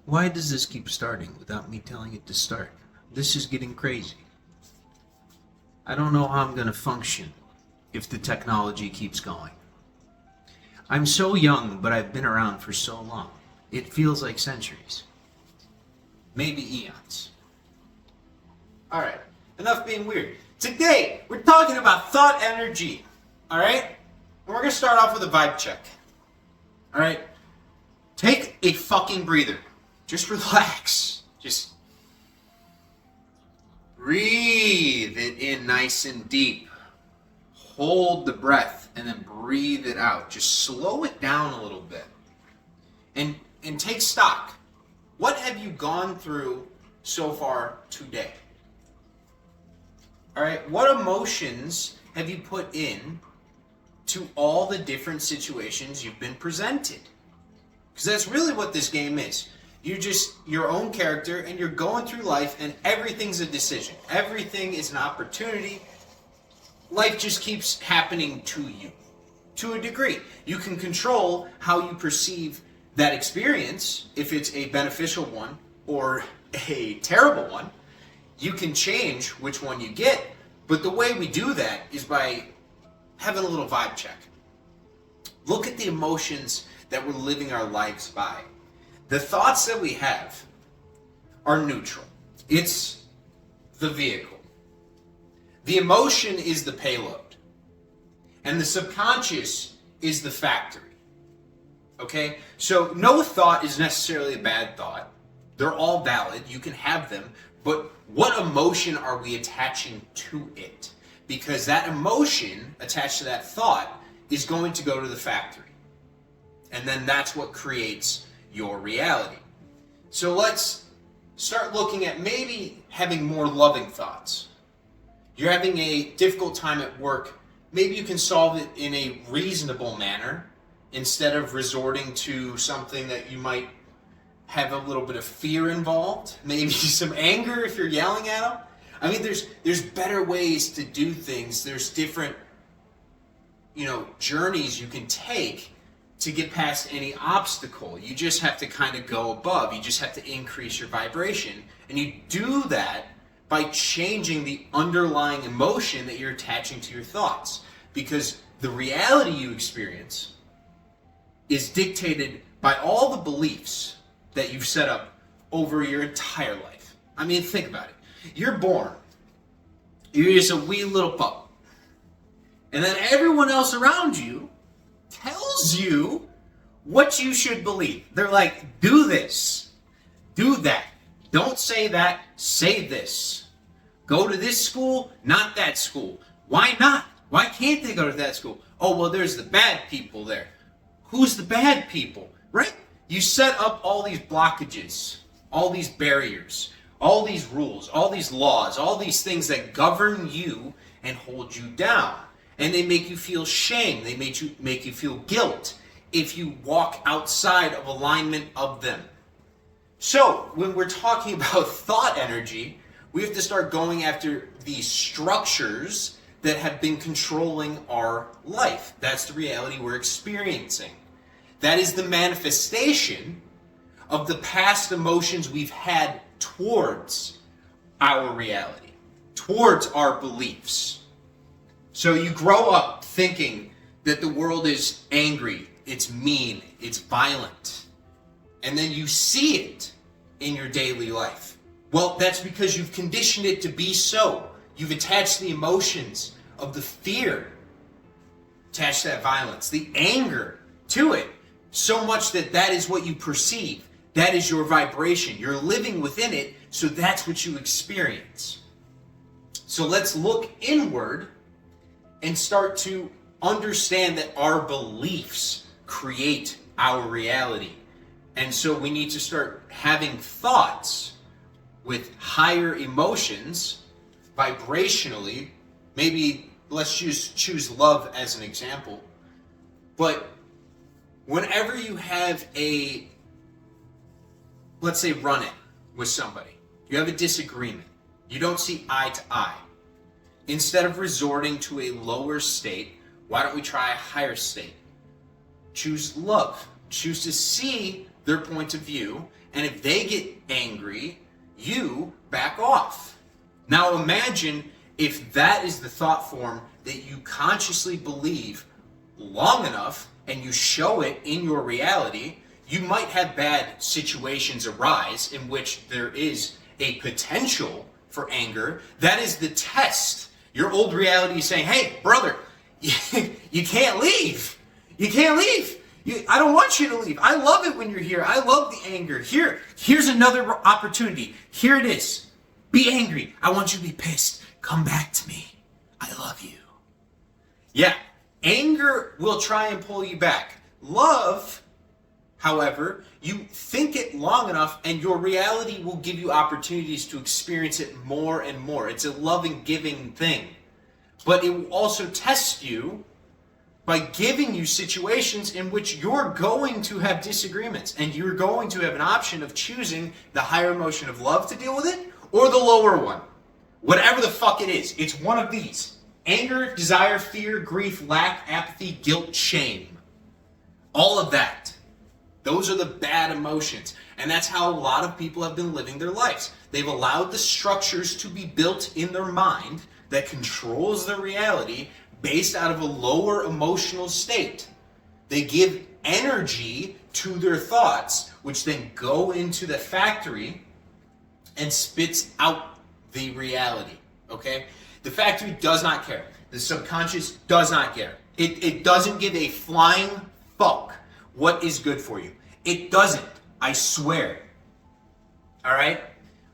Why does this keep starting without me telling it to start? This is getting crazy. I don't know how I'm going to function if the technology keeps going. I'm so young, but I've been around for so long. It feels like centuries. Maybe eons. Alright, enough being weird. Today, we're talking about thought energy. Alright? And we're going to start off with a vibe check. Alright? Take a fucking breather. Just relax. Just breathe it in nice and deep. Hold the breath and then breathe it out. Just slow it down a little bit. And take stock. What have you gone through so far today? All right, what emotions have you put in to all the different situations you've been presented? Because that's really what this game is. You're just your own character and you're going through life and everything's a decision. Everything is an opportunity. Life just keeps happening to you to a degree. You can control how you perceive that experience, if it's a beneficial one or a terrible one. You can change which one you get, but the way we do that is by having a little vibe check. Look at the emotions that we're living our lives by. The thoughts that we have are neutral. It's the vehicle. The emotion is the payload. And the subconscious is the factory. Okay? So no thought is necessarily a bad thought. They're all valid. You can have them. But what emotion are we attaching to it? Because that emotion attached to that thought is going to go to the factory. And then that's what creates your reality. So let's start looking at maybe having more loving thoughts. You're having a difficult time at work. Maybe you can solve it in a reasonable manner instead of resorting to something that you might have a little bit of fear involved. Maybe some anger if you're yelling at them. I mean, there's better ways to do things. There's different, journeys you can take to get past any obstacle. You just have to kind of go above. You just have to increase your vibration. And you do that by changing the underlying emotion that you're attaching to your thoughts. Because the reality you experience is dictated by all the beliefs that you've set up over your entire life. I mean, think about it. You're born. You're just a wee little pup. And then everyone else around you tells you what you should believe. They're like, do this, do that, don't say that, say this. Go to this school, not that school. Why not? Why can't they go to that school? Oh, well, there's the bad people there. Who's the bad people, right? You set up all these blockages, all these barriers, all these rules, all these laws, all these things that govern you and hold you down. And they make you feel shame. They make you feel guilt if you walk outside of alignment of them. So, when we're talking about thought energy, we have to start going after these structures that have been controlling our life. That's the reality we're experiencing. That is the manifestation of the past emotions we've had towards our reality, towards our beliefs. So you grow up thinking that the world is angry, it's mean, it's violent. And then you see it in your daily life. Well, that's because you've conditioned it to be so. You've attached the emotions of the fear, attached to that violence, the anger to it, so much that that is what you perceive. That is your vibration. You're living within it, so that's what you experience. So let's look inward and start to understand that our beliefs create our reality. And so we need to start having thoughts with higher emotions, vibrationally. Maybe let's choose love as an example. But whenever you have let's say run-in with somebody, you have a disagreement, you don't see eye to eye. Instead of resorting to a lower state, why don't we try a higher state? Choose love. Choose to see their point of view And if they get angry, you back off. Now imagine if that is the thought form that you consciously believe long enough and you show it in your reality, you might have bad situations arise in which there is a potential for anger. That is the test. Your old reality is saying, hey, brother, you can't leave. You can't leave. I don't want you to leave. I love it when you're here. I love the anger. Here's another opportunity. Here it is. Be angry. I want you to be pissed. Come back to me. I love you. Yeah, anger will try and pull you back. Love, however, you think it long enough and your reality will give you opportunities to experience it more and more. It's a loving, giving thing. But it will also test you by giving you situations in which you're going to have disagreements and you're going to have an option of choosing the higher emotion of love to deal with it or the lower one. Whatever the fuck it is, it's one of these. Anger, desire, fear, grief, lack, apathy, guilt, shame. All of that. Those are the bad emotions. And that's how a lot of people have been living their lives. They've allowed the structures to be built in their mind that controls their reality based out of a lower emotional state. They give energy to their thoughts, which then go into the factory and spits out the reality, okay? The factory does not care. The subconscious does not care. It doesn't give a flying fuck what is good for you. It doesn't, I swear. All right?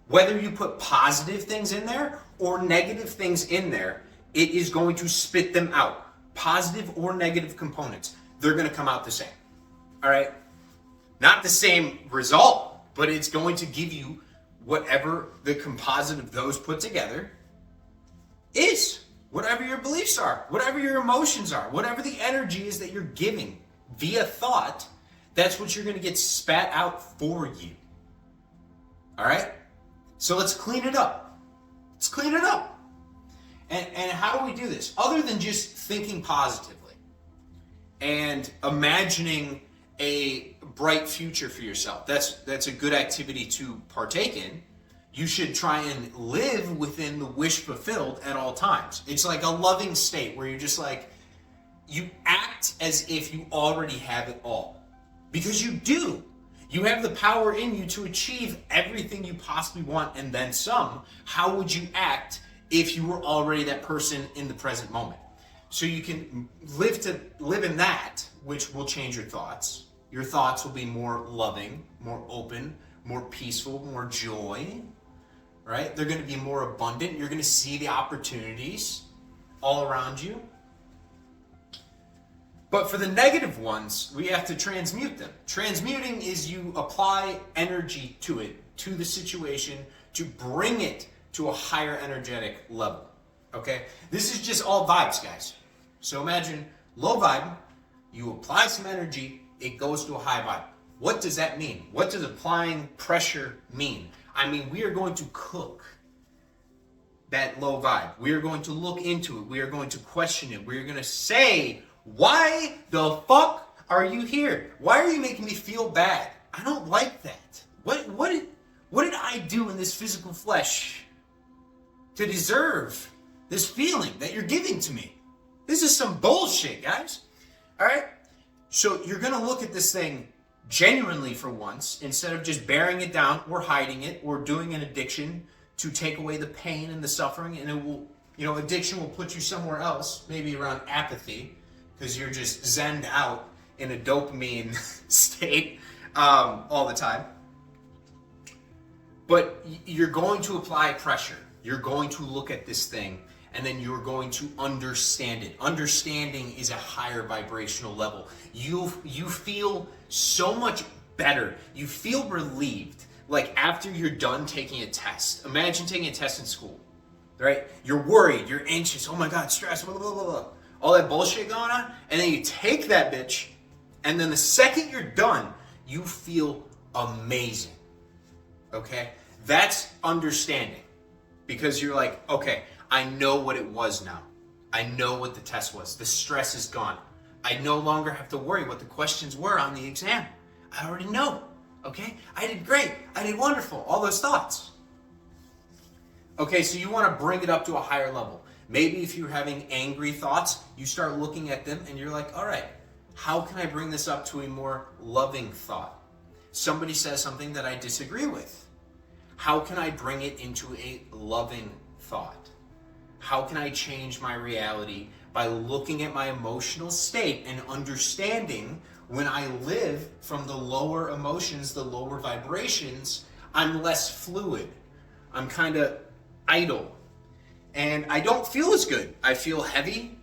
Whether you put positive things in there or negative things in there, it is going to spit them out. Positive or negative components, they're going to come out the same. All right? Not the same result, but it's going to give you whatever the composite of those put together is. Whatever your beliefs are, whatever your emotions are, whatever the energy is that you're giving via thought, that's what you're going to get spat out for you. All right? So let's clean it up. Let's clean it up. And how do we do this? Other than just thinking positively and imagining a bright future for yourself. That's a good activity to partake in. You should try and live within the wish fulfilled at all times. It's like a loving state where you're just like, you act as if you already have it all. Because you do. You have the power in you to achieve everything you possibly want and then some. How would you act if you were already that person in the present moment? So you can live in that, which will change your thoughts. Your thoughts will be more loving, more open, more peaceful, more joy, right? They're going to be more abundant. You're going to see the opportunities all around you. But for the negative ones, we have to transmute them. Transmuting is you apply energy to it, to the situation, to bring it to a higher energetic level, okay? This is just all vibes, guys. So imagine low vibe, you apply some energy, it goes to a high vibe. What does that mean? What does applying pressure mean? I mean, we are going to cook that low vibe. We are going to look into it. We are going to question it. We are going to say, why the fuck are you here? Why are you making me feel bad? I don't like that. What did I do in this physical flesh to deserve this feeling that you're giving to me? This is some bullshit, guys. All right? So you're going to look at this thing genuinely for once, instead of just bearing it down or hiding it or doing an addiction to take away the pain and the suffering. And it will, addiction will put you somewhere else, maybe around apathy, because you're just zenned out in a dopamine state all the time. But you're going to apply pressure. You're going to look at this thing, and then you're going to understand it. Understanding is a higher vibrational level. You feel so much better. You feel relieved. Like after you're done taking a test. Imagine taking a test in school, right? You're worried, you're anxious, oh my God, stress, blah, blah, blah, blah. All that bullshit going on. And then you take that bitch, and then the second you're done, you feel amazing, okay? That's understanding. Because you're like, okay, I know what it was now. I know what the test was. The stress is gone. I no longer have to worry what the questions were on the exam. I already know. Okay? I did great. I did wonderful. All those thoughts. Okay, so you want to bring it up to a higher level. Maybe if you're having angry thoughts, you start looking at them and you're like, all right, how can I bring this up to a more loving thought? Somebody says something that I disagree with. How can I bring it into a loving thought? How can I change my reality by looking at my emotional state and understanding when I live from the lower emotions, the lower vibrations, I'm less fluid. I'm kind of idle. And I don't feel as good. I feel heavy.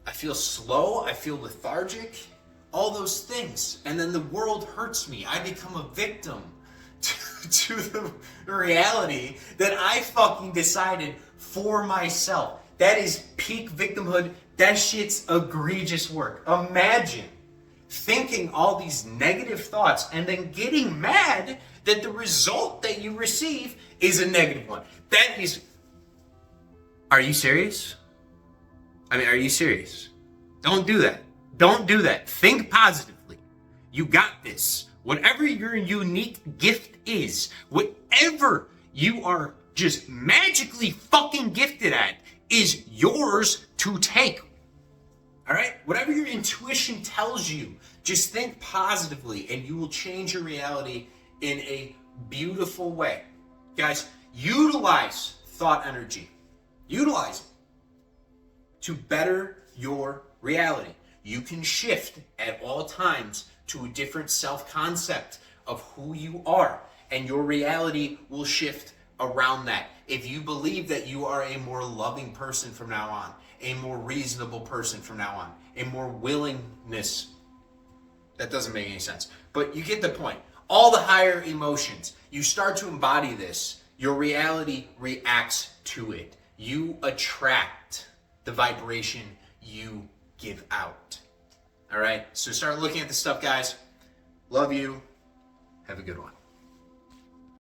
I feel slow. I feel lethargic. All those things. And then the world hurts me. I become a victim to the reality that I fucking decided for myself. That is peak victimhood. That shit's egregious work. Imagine thinking all these negative thoughts and then getting mad that the result that you receive is a negative one. That is... Are you serious? I mean, are you serious? Don't do that. Don't do that. Think positively. You got this. Whatever your unique gift is, whatever you are just magically fucking gifted at is yours to take. All right? Whatever your intuition tells you, just think positively and you will change your reality in a beautiful way. Guys, utilize thought energy. Utilize it to better your reality. You can shift at all times to a different self-concept of who you are, and your reality will shift around that. If you believe that you are a more loving person from now on, a more reasonable person from now on, a more willingness, that doesn't make any sense, but you get the point. All the higher emotions, you start to embody this, your reality reacts to it. You attract the vibration you give out. All right? So start looking at this stuff, guys. Love you. Have a good one.